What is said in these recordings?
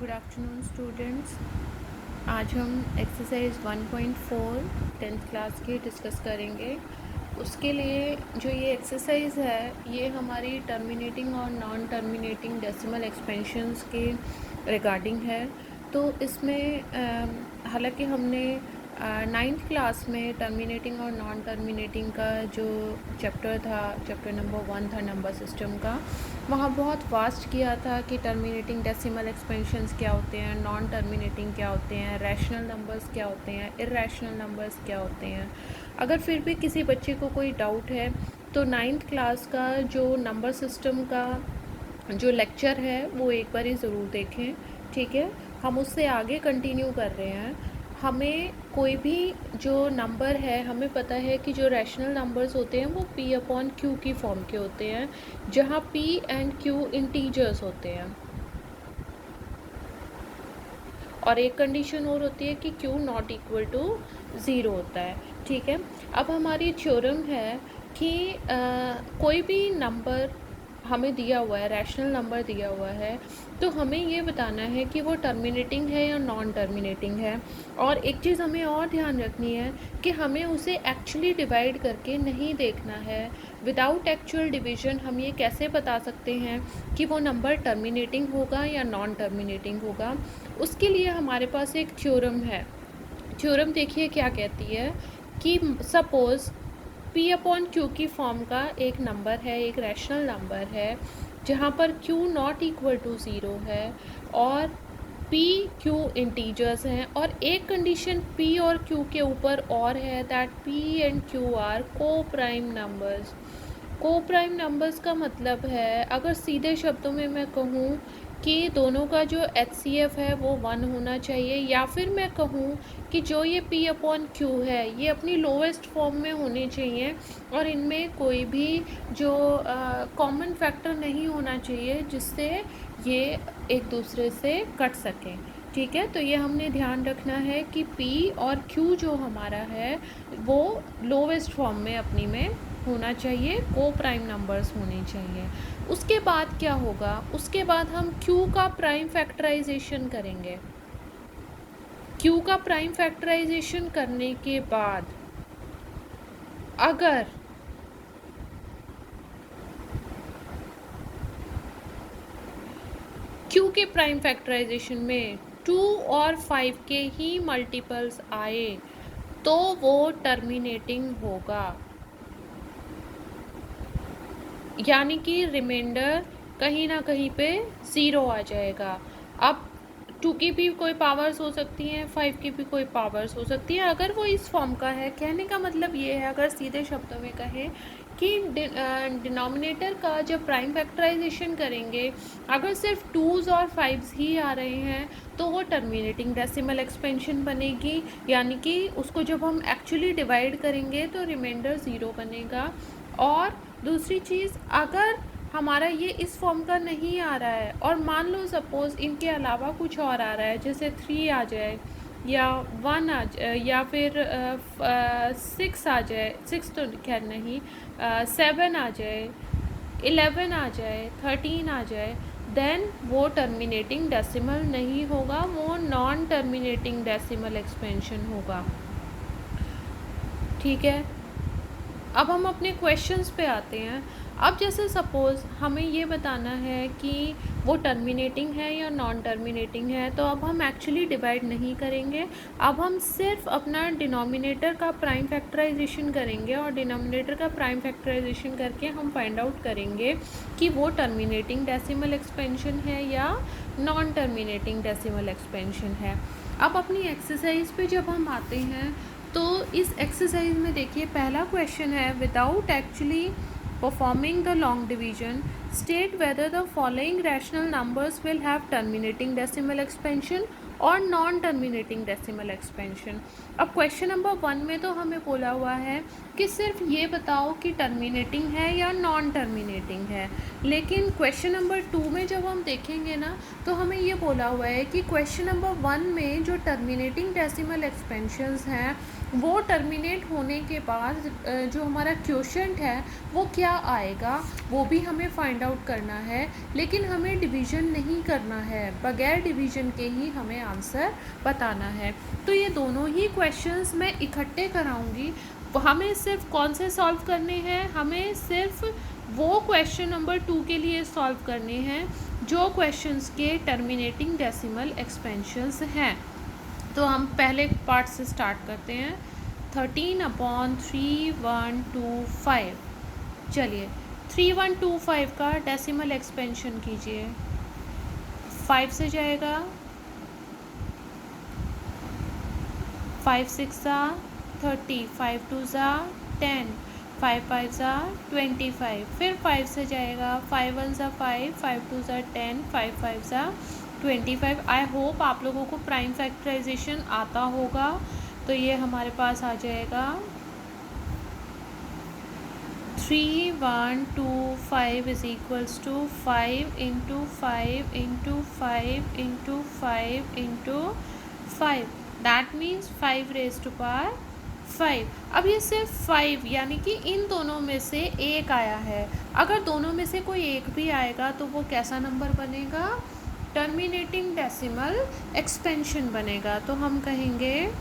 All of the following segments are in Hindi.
Good afternoon students. आज हम एक्सरसाइज 1.4 टेंथ क्लास की डिस्कस करेंगे। उसके लिए जो ये एक्सरसाइज है ये हमारी टर्मिनेटिंग और नॉन टर्मिनेटिंग डेसिमल एक्सपेंशंस के रिगार्डिंग है। तो इसमें हालांकि हमने नाइन्थ क्लास में टर्मिनेटिंग और नॉन टर्मिनेटिंग का जो चैप्टर था, चैप्टर नंबर 1 था नंबर सिस्टम का, वहाँ बहुत वास्ट किया था कि टर्मिनेटिंग डेसिमल एक्सपेंशंस क्या होते हैं, नॉन टर्मिनेटिंग क्या होते हैं, रैशनल नंबर्स क्या होते हैं, इर्रेशनल नंबर्स क्या होते हैं। अगर फिर भी किसी बच्चे को कोई डाउट है तो नाइन्थ क्लास का जो नंबर सिस्टम का जो लेक्चर है वो एक बार ही ज़रूर देखें, ठीक है। हम उससे आगे कंटिन्यू कर रहे हैं। हमें कोई भी जो नंबर है, हमें पता है कि जो रैशनल नंबर्स होते हैं वो p अपॉन q की फॉर्म के होते हैं, जहाँ p एंड q इंटीजर्स होते हैं। और एक कंडीशन और होती है कि q नॉट इक्वल टू 0 होता है, ठीक है। अब हमारी थ्योरम है कि कोई भी नंबर हमें दिया हुआ है, रैशनल नंबर दिया हुआ है, तो हमें ये बताना है कि वो टर्मिनेटिंग है या नॉन टर्मिनेटिंग है। और एक चीज़ हमें और ध्यान रखनी है कि हमें उसे एक्चुअली डिवाइड करके नहीं देखना है। विदाउट एक्चुअल डिवीजन हम ये कैसे बता सकते हैं कि वो नंबर टर्मिनेटिंग होगा या नॉन टर्मिनेटिंग होगा। उसके लिए हमारे पास एक थ्योरम है। थ्योरम देखिए क्या कहती है कि सपोज़ p अपॉन q की फॉर्म का एक नंबर है, एक रैशनल नंबर है, जहाँ पर q नॉट इक्वल टू 0 है और p q इंटीजर्स हैं, और एक कंडीशन p और q के ऊपर और है, that p and q are coprime numbers. Coprime numbers का मतलब है, अगर सीधे शब्दों में मैं कहूँ कि दोनों का जो HCF है वो 1 होना चाहिए, या फिर मैं कहूँ कि जो ये p अपॉन q है ये अपनी लोवेस्ट फॉर्म में होने चाहिए और इनमें कोई भी जो कॉमन फैक्टर नहीं होना चाहिए जिससे ये एक दूसरे से कट सकें, ठीक है। तो ये हमने ध्यान रखना है कि p और q जो हमारा है वो लोवेस्ट फॉर्म में अपनी में होना चाहिए, को प्राइम नंबर्स होने चाहिए। उसके बाद क्या होगा, उसके बाद हम q का प्राइम फैक्टराइजेशन करेंगे। q का प्राइम फैक्टराइजेशन करने के बाद अगर q के प्राइम फैक्टराइजेशन में 2 और 5 के ही मल्टीपल्स आए तो वो टर्मिनेटिंग होगा, यानी कि रिमाइंडर कहीं ना कहीं पे 0 आ जाएगा। अब 2 की भी कोई पावर्स हो सकती हैं, 5 की भी कोई पावर्स हो सकती है। अगर वो इस फॉर्म का है, कहने का मतलब ये है, अगर सीधे शब्दों में कहें कि डिनोमिनेटर का जब प्राइम फैक्टराइजेशन करेंगे अगर सिर्फ 2s और 5s ही आ रहे हैं तो वो टर्मिनेटिंग डेसिमल एक्सपेंशन बनेगी, यानी कि उसको जब हम एक्चुअली डिवाइड करेंगे तो रिमाइंडर 0 बनेगा। और दूसरी चीज़, अगर हमारा ये इस फॉर्म का नहीं आ रहा है और मान लो सपोज़ इनके अलावा कुछ और आ रहा है, जैसे 3 आ जाए या 1 आ जाए या फिर 6 आ जाए, 6 तो खैर नहीं, 7 आ जाए, 11 आ जाए, 13 आ जाए, देन वो टर्मिनेटिंग डेसिमल नहीं होगा, वो नॉन टर्मिनेटिंग डेसिमल एक्सपेंशन होगा, ठीक है। अब हम अपने क्वेश्चंस पे आते हैं। अब जैसे सपोज़ हमें ये बताना है कि वो टर्मिनेटिंग है या नॉन टर्मिनेटिंग है, तो अब हम एक्चुअली डिवाइड नहीं करेंगे, अब हम सिर्फ अपना डिनोमिनेटर का प्राइम फैक्टराइजेशन करेंगे और डिनोमिनेटर का प्राइम फैक्टराइजेशन करके हम फाइंड आउट करेंगे कि वो टर्मिनेटिंग डेसिमल एक्सपेंशन है या नॉन टर्मिनेटिंग डेसिमल एक्सपेंशन है। अब अपनी एक्सरसाइज पे जब हम आते हैं तो इस एक्सरसाइज में देखिए पहला क्वेश्चन है, without actually performing the long division state whether the following rational numbers will have terminating decimal expansion और नॉन टर्मिनेटिंग डेसिमल एक्सपेंशन। अब क्वेश्चन नंबर 1 में तो हमें बोला हुआ है कि सिर्फ ये बताओ कि टर्मिनेटिंग है या नॉन टर्मिनेटिंग है, लेकिन क्वेश्चन नंबर 2 में जब हम देखेंगे ना तो हमें ये बोला हुआ है कि क्वेश्चन नंबर 1 में जो टर्मिनेटिंग डेसिमल एक्सपेंशंस हैं वो टर्मिनेट होने के बाद जो हमारा क्वोशिएंट है वो क्या आएगा वो भी हमें फाइंड आउट करना है, लेकिन हमें डिवीज़न नहीं करना है, बगैर डिवीज़न के ही हमें आंसर बताना है। तो ये दोनों ही क्वेश्चंस मैं इकट्ठे कराऊंगी। हमें सिर्फ कौन से सॉल्व करने हैं, हमें सिर्फ वो क्वेश्चन नंबर 2 के लिए सॉल्व करने हैं जो क्वेश्चंस के टर्मिनेटिंग डेसिमल एक्सपेंशंस हैं। तो हम पहले पार्ट से स्टार्ट करते हैं। 13/3125। चलिए 3125 का डेसिमल एक्सपेंशन कीजिए। 5 से जाएगा, 5 6 30, 5 2 10, 5 5 25, फिर 5 से जाएगा, 5 1 5, 5 2 10, 5 5 25। आई होप आप लोगों को प्राइम फैक्टराइजेशन आता होगा। तो ये हमारे पास आ जाएगा 3125 is equals to 5 into 5 into 5 into 5 into 5, that means 5 raise to power 5। अब ये सिर्फ 5 यानी कि इन दोनों में से एक आया है। अगर दोनों में से कोई एक भी आएगा तो वो कैसा नंबर बनेगा? टर्मिनेटिंग डेसिमल एक्सपेंशन बनेगा। तो हम कहेंगे,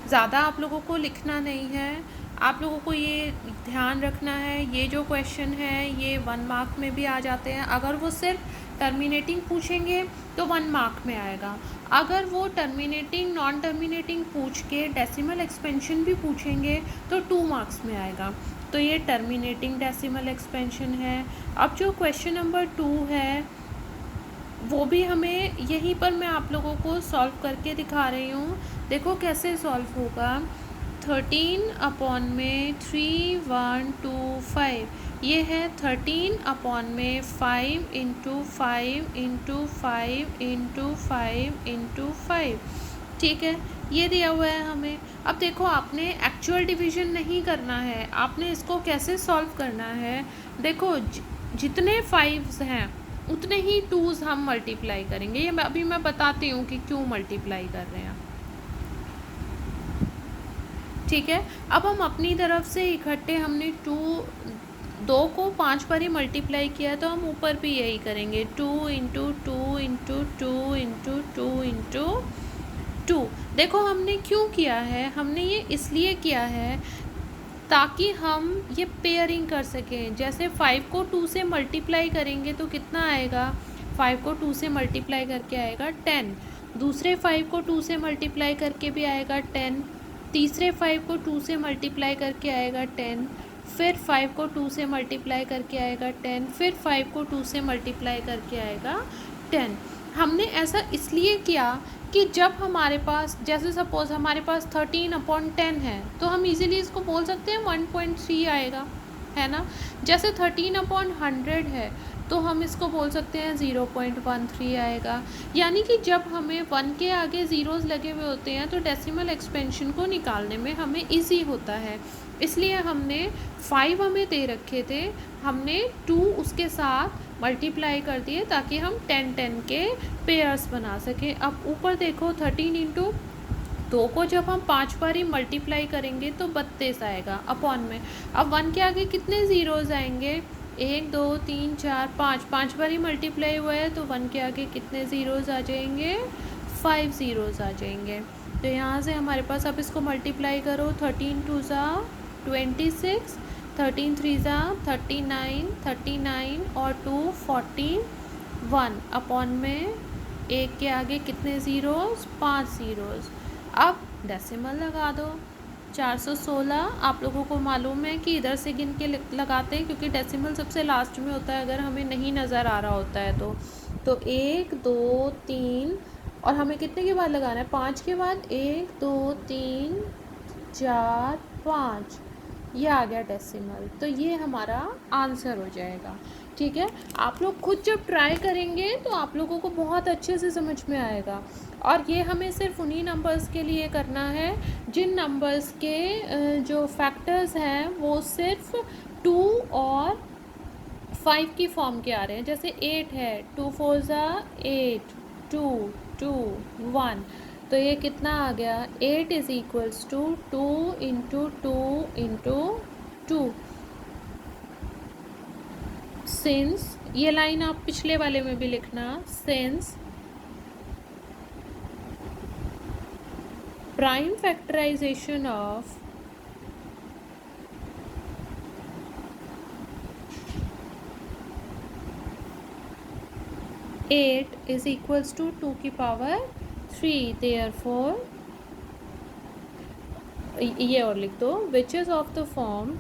ज़्यादा आप लोगों को लिखना नहीं है, आप लोगों को ये ध्यान रखना है, ये जो क्वेश्चन है ये 1 मार्क में भी आ जाते हैं। अगर वो सिर्फ टर्मिनेटिंग पूछेंगे तो 1 मार्क में आएगा। अगर वो टर्मिनेटिंग नॉन टर्मिनेटिंग पूछ के डेसिमल एक्सपेंशन भी पूछेंगे तो 2 मार्क्स में आएगा। तो ये टर्मिनेटिंग डेसिमल एक्सपेंशन है। अब जो क्वेश्चन नंबर 2 है वो भी हमें यहीं पर मैं आप लोगों को सॉल्व करके दिखा रही हूँ। देखो कैसे सॉल्व होगा। 13/3125 ये है 13/5 इंटू 5 इंटू 5 इंटू 5 इंटू 5। ठीक है, ये दिया हुआ है हमें। अब देखो आपने एक्चुअल डिवीज़न नहीं करना है, आपने इसको कैसे सॉल्व करना है। देखो जितने 5s हैं उतने ही 2s हम मल्टीप्लाई करेंगे। ये अभी मैं बताती हूँ कि क्यों मल्टीप्लाई कर रहे हैं। ठीक है, अब हम अपनी तरफ से इकट्ठे हमने 2 को 5 बार ही मल्टीप्लाई किया तो हम ऊपर भी यही करेंगे। 2 इंटू 2 इंटू 2 इंटू 2 इंटू 2। देखो हमने क्यों किया है, हमने ये इसलिए किया है ताकि हम ये पेयरिंग कर सकें। जैसे 5 को 2 से मल्टीप्लाई करेंगे तो कितना आएगा, 5 को 2 से मल्टीप्लाई करके आएगा 10, दूसरे 5 को 2 से मल्टीप्लाई करके भी आएगा 10, तीसरे 5 को 2 से मल्टीप्लाई करके आएगा 10, फिर 5 को 2 से मल्टीप्लाई करके आएगा 10, फिर 5 को 2 से मल्टीप्लाई करके आएगा 10। हमने ऐसा इसलिए किया कि जब हमारे पास, जैसे सपोज़ हमारे पास 13/10 है तो हम इजीली इसको बोल सकते हैं 1.3 आएगा, है ना। जैसे 13/100 है तो हम इसको बोल सकते हैं 0.13 आएगा। यानी कि जब हमें 1 के आगे ज़ीरोज़ लगे हुए होते हैं तो डेसिमल एक्सपेंशन को निकालने में हमें इजी होता है। इसलिए हमने 5 हमें दे रखे थे, हमने 2 उसके साथ मल्टीप्लाई कर दिए ताकि हम 10 के पेयर्स बना सकें। अब ऊपर देखो 13 इंटू 2 को जब हम 5 बार ही मल्टीप्लाई करेंगे तो 32 आएगा अपॉन में। अब 1 के आगे कितने ज़ीरोज़ आएंगे, 1 2 3 4 5, 5 बार ही मल्टीप्लाई हुआ है तो 1 के आगे कितने ज़ीरोज़ आ जाएंगे, 5 ज़ीरोज़ आ जाएंगे। तो यहाँ से हमारे पास, अब इसको मल्टीप्लाई करो, 13 2 26, 13 3 39, 39 और 2 41 अपॉन में 1 के आगे कितने ज़ीरोज़, 5 ज़ीरोज़। अब डेसिमल लगा दो, 416। आप लोगों को मालूम है कि इधर से गिन के लगाते हैं क्योंकि डेसिमल सबसे लास्ट में होता है अगर हमें नहीं नज़र आ रहा होता है तो 1 2 3 और हमें कितने के बाद लगाना है, 5 के बाद, 1 2 3 4 5, ये आ गया डेसिमल। तो ये हमारा आंसर हो जाएगा। ठीक है, आप लोग खुद जब ट्राई करेंगे तो आप लोगों को बहुत अच्छे से समझ में आएगा। और ये हमें सिर्फ उन्हीं नंबर्स के लिए करना है जिन नंबर्स के जो फैक्टर्स हैं वो सिर्फ 2 और 5 की फॉर्म के आ रहे हैं। जैसे 8 है, 2 4 ज़ा 8, 2 2 1, तो ये कितना आ गया, 8 is equals to 2 into 2 into 2। Since, ये लाइन आप पिछले वाले में भी लिखना, since prime factorisation of eight is equals to 2 की पावर 3, देयरफॉर ये और लिख दो, which is of the form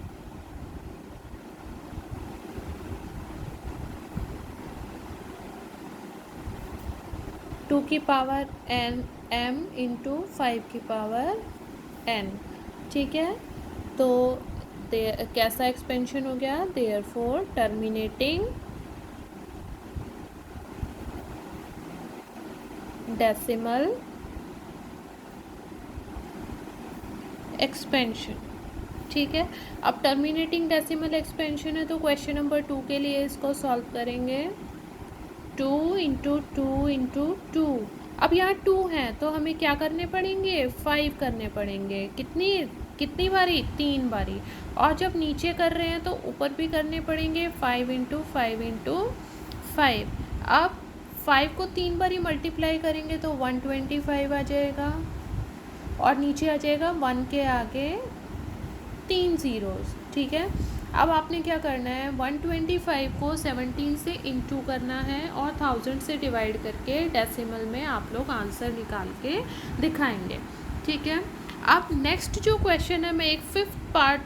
two की पावर n m इंटू 5 की पावर n। ठीक है, तो कैसा एक्सपेंशन हो गया, देयरफॉर टर्मिनेटिंग डेसिमल एक्सपेंशन। ठीक है, अब टर्मिनेटिंग डेसिमल एक्सपेंशन है तो क्वेश्चन नंबर 2 के लिए इसको सॉल्व करेंगे। 2 इंटू 2 इंटू 2, अब यहाँ 2 हैं तो हमें क्या करने पड़ेंगे, 5 करने पड़ेंगे। कितनी बारी, 3 बारी। और जब नीचे कर रहे हैं तो ऊपर भी करने पड़ेंगे, 5 इंटू 5 इंटू 5। अब 5 को 3 बारी मल्टीप्लाई करेंगे तो 125 आ जाएगा, और नीचे आ जाएगा 1 के आगे 3 ज़ीरोज़। ठीक है, अब आपने क्या करना है, 125 को 17 से इंटू करना है और 1000 से डिवाइड करके डेसिमल में आप लोग आंसर निकाल के दिखाएंगे। ठीक है, अब नेक्स्ट जो क्वेश्चन है मैं एक 5th पार्ट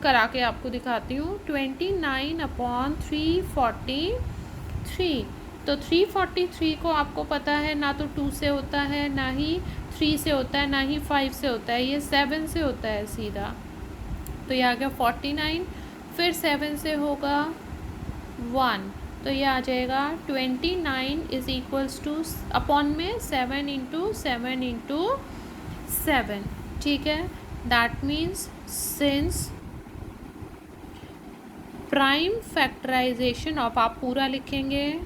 करा के आपको दिखाती हूँ। 29/343, तो 343 को आपको पता है ना तो 2 से होता है, ना ही 3 से होता है, ना ही 5 से होता है, ये 7 से होता है सीधा। तो ये आ गया 49, फिर 7 से होगा 1, तो ये आ जाएगा 29 इज़ इक्वल्स टू अपॉन में 7 इंटू 7 इंटू 7। ठीक है, that means since prime factorisation of, आप पूरा लिखेंगे,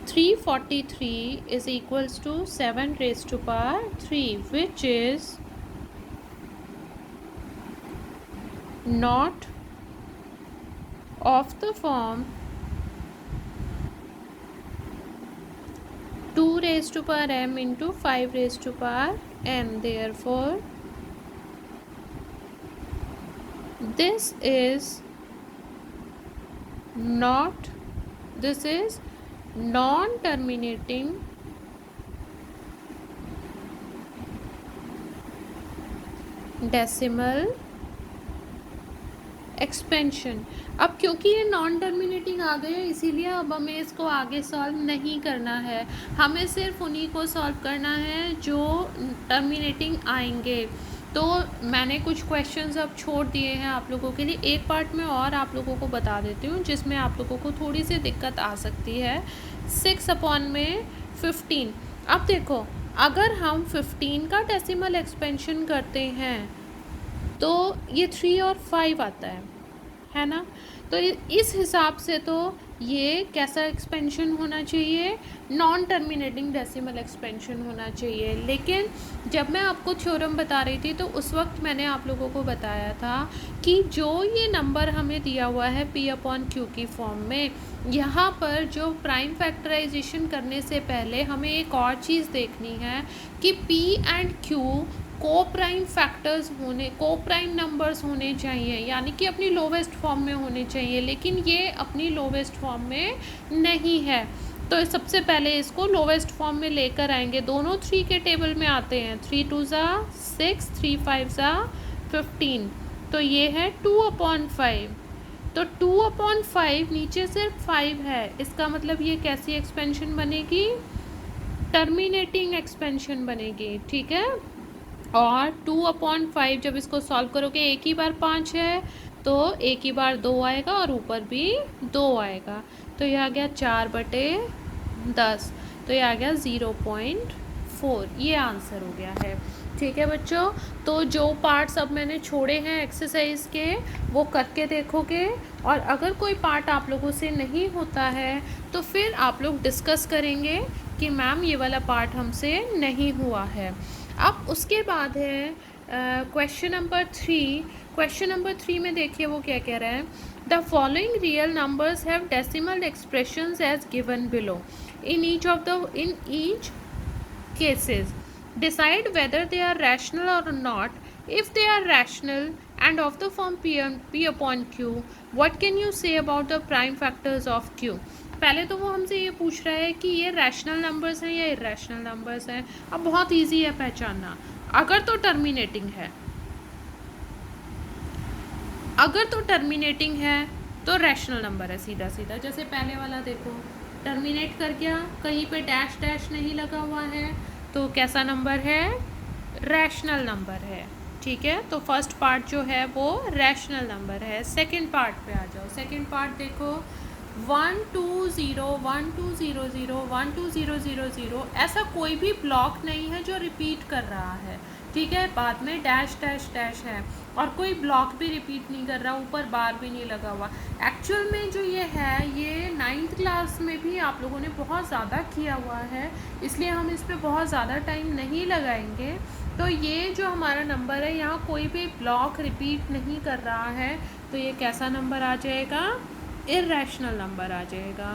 343 is equals to 7 raised to power 3, which is not of the form 2 raised to power m into 5 raised to power n. Therefore, this is non-terminating decimal expansion. अब क्योंकि ये नॉन टर्मिनेटिंग आ गए इसीलिए अब हमें इसको आगे सॉल्व नहीं करना है, हमें सिर्फ उन्हीं को सॉल्व करना है जो टर्मिनेटिंग आएंगे। तो मैंने कुछ क्वेश्चंस अब छोड़ दिए हैं आप लोगों के लिए, एक पार्ट में और आप लोगों को बता देती हूँ जिसमें आप लोगों को थोड़ी सी दिक्कत आ सकती है। 6/15। अब देखो, अगर हम 15 का डेसिमल एक्सपेंशन करते हैं तो ये 3 और 5 आता है ना, तो इस हिसाब से तो ये कैसा एक्सपेंशन होना चाहिए, नॉन टर्मिनेटिंग डेसिमल एक्सपेंशन होना चाहिए। लेकिन जब मैं आपको थ्योरम बता रही थी तो उस वक्त मैंने आप लोगों को बताया था कि जो ये नंबर हमें दिया हुआ है P/Q की फॉर्म में, यहाँ पर जो प्राइम फैक्टराइजेशन करने से पहले हमें एक और चीज़ देखनी है कि P एंड Q को प्राइम फैक्टर्स होने, को प्राइम नंबर्स होने चाहिए, यानी कि अपनी लोवेस्ट फॉर्म में होने चाहिए, लेकिन ये अपनी लोवेस्ट फॉर्म में नहीं है। तो सबसे पहले इसको लोवेस्ट फॉर्म में लेकर आएंगे। दोनों 3 के टेबल में आते हैं, 3 2 ज़ा 6, 3 5 ज़ा 15, तो ये है 2/5। तो 2/5 नीचे सिर्फ 5 है, इसका मतलब ये कैसी एक्सपेंशन बनेगी, टर्मिनेटिंग एक्सपेंशन बनेगी। ठीक है, और 2/5 जब इसको सॉल्व करोगे, एक ही बार 5 है तो एक ही बार 2 आएगा और ऊपर भी 2 आएगा, तो ये आ गया 4/10, तो ये आ गया 0.4, ये आंसर हो गया है। ठीक है बच्चों, तो जो पार्ट्स अब मैंने छोड़े हैं एक्सरसाइज के वो करके देखोगे, और अगर कोई पार्ट आप लोगों से नहीं होता है तो फिर आप लोग डिस्कस करेंगे कि मैम ये वाला पार्ट हमसे नहीं हुआ है। अब उसके बाद है क्वेश्चन नंबर 3। क्वेश्चन नंबर 3 में देखिए वो क्या कह रहा है। The following real numbers have decimal expressions as given below in each cases. Decide whether they are rational or not. If they are rational and of the form P upon Q, what can you say about the prime factors of Q? पहले तो वो हमसे ये पूछ रहा है कि ये रैशनल नंबर्स हैं या इरेशनल नंबर्स हैं। अब बहुत इजी है पहचानना, अगर तो टर्मिनेटिंग है, अगर तो टर्मिनेटिंग है तो रैशनल नंबर है सीधा सीधा। जैसे पहले वाला देखो, टर्मिनेट कर गया, कहीं पे डैश डैश नहीं लगा हुआ है, तो कैसा नंबर है, रैशनल नंबर है। ठीक है, तो फर्स्ट पार्ट जो है वो रैशनल नंबर है। सेकंड पार्ट पे आ जाओ। सेकंड पार्ट देखो, 1 2 0 1 2 0 0 1 2 0 0 0, ऐसा कोई भी ब्लॉक नहीं है जो रिपीट कर रहा है। ठीक है, बाद में डैश डैश डैश है, और कोई ब्लॉक भी रिपीट नहीं कर रहा, ऊपर बार भी नहीं लगा हुआ। एक्चुअल में जो ये है, ये 9th क्लास में भी आप लोगों ने बहुत ज़्यादा किया हुआ है, इसलिए हम इस पर बहुत ज़्यादा टाइम नहीं लगाएंगे। तो ये जो हमारा नंबर है, यहाँ कोई भी ब्लॉक रिपीट नहीं कर रहा है, तो ये कैसा नंबर आ जाएगा, इरेशनल नंबर आ जाएगा।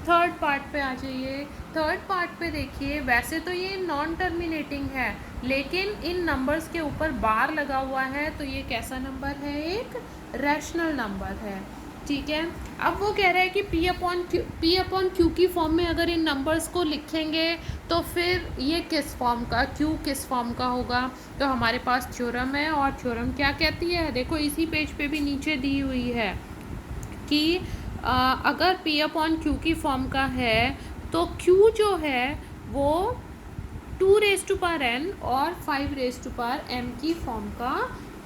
थर्ड पार्ट पे आ जाइए। थर्ड पार्ट पे देखिए, वैसे तो ये नॉन टर्मिनेटिंग है, लेकिन इन नंबर्स के ऊपर बार लगा हुआ है, तो ये कैसा नंबर है, एक रैशनल नंबर है। ठीक है, अब वो कह रहा है कि P अपॉन Q की फॉर्म में अगर इन नंबर्स को लिखेंगे तो फिर ये किस फॉर्म का, Q किस फॉर्म का होगा। तो हमारे पास थ्योरम है, और थ्योरम क्या कहती है, देखो इसी पेज पे भी नीचे दी हुई है कि अगर P अपॉन Q की फॉर्म का है तो Q जो है वो 2n और 5m की फॉर्म का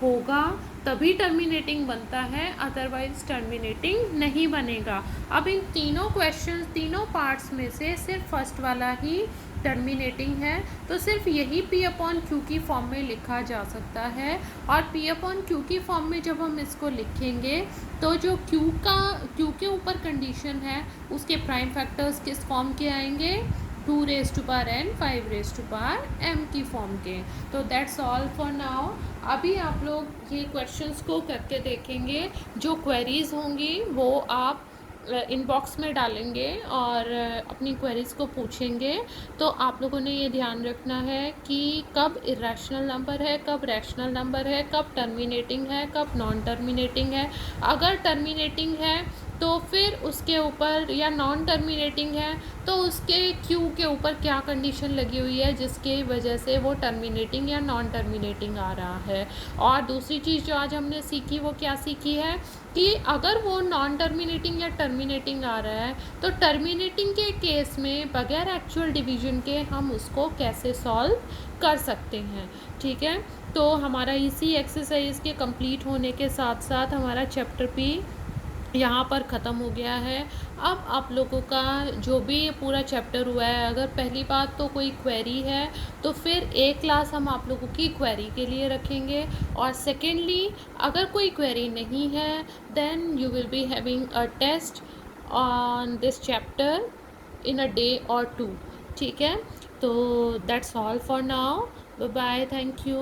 होगा, तभी टर्मिनेटिंग बनता है, अदरवाइज टर्मिनेटिंग नहीं बनेगा। अब इन तीनों क्वेश्चन, तीनों पार्ट्स में से सिर्फ फर्स्ट वाला ही टर्मिनेटिंग है, तो सिर्फ यही P अपॉन Q की फॉर्म में लिखा जा सकता है। और P अपॉन Q की फॉर्म में जब हम इसको लिखेंगे तो जो Q के ऊपर कंडीशन है उसके प्राइम फैक्टर्स किस फॉर्म के आएंगे, 2n 5m की फॉर्म के। तो दैट्स ऑल फॉर नाउ। अभी आप लोग ये क्वेश्चंस को करके देखेंगे, जो क्वेरीज होंगी वो आप इनबॉक्स में डालेंगे और अपनी क्वेरीज को पूछेंगे। तो आप लोगों ने ये ध्यान रखना है कि कब इरेशनल नंबर है, कब रैशनल नंबर है, कब टर्मिनेटिंग है, कब नॉन टर्मिनेटिंग है। अगर टर्मिनेटिंग है तो फिर उसके ऊपर, या नॉन टर्मिनेटिंग है तो उसके Q के ऊपर क्या कंडीशन लगी हुई है जिसकी वजह से वो टर्मिनेटिंग या नॉन टर्मिनेटिंग आ रहा है। और दूसरी चीज़ जो आज हमने सीखी वो क्या सीखी है कि अगर वो नॉन टर्मिनेटिंग या टर्मिनेटिंग आ रहा है तो टर्मिनेटिंग के केस में बगैर एक्चुअल डिवीजन के हम उसको कैसे सॉल्व कर सकते हैं। ठीक है, तो हमारा इसी एक्सरसाइज के कंप्लीट होने के साथ साथ हमारा चैप्टर P यहाँ पर ख़त्म हो गया है। अब आप लोगों का जो भी ये पूरा चैप्टर हुआ है, अगर पहली बात तो कोई क्वेरी है तो फिर एक क्लास हम आप लोगों की क्वेरी के लिए रखेंगे, और सेकेंडली अगर कोई क्वेरी नहीं है then you will be having a test on this chapter in a day or 2। ठीक है, तो that's all for now, bye bye, thank you.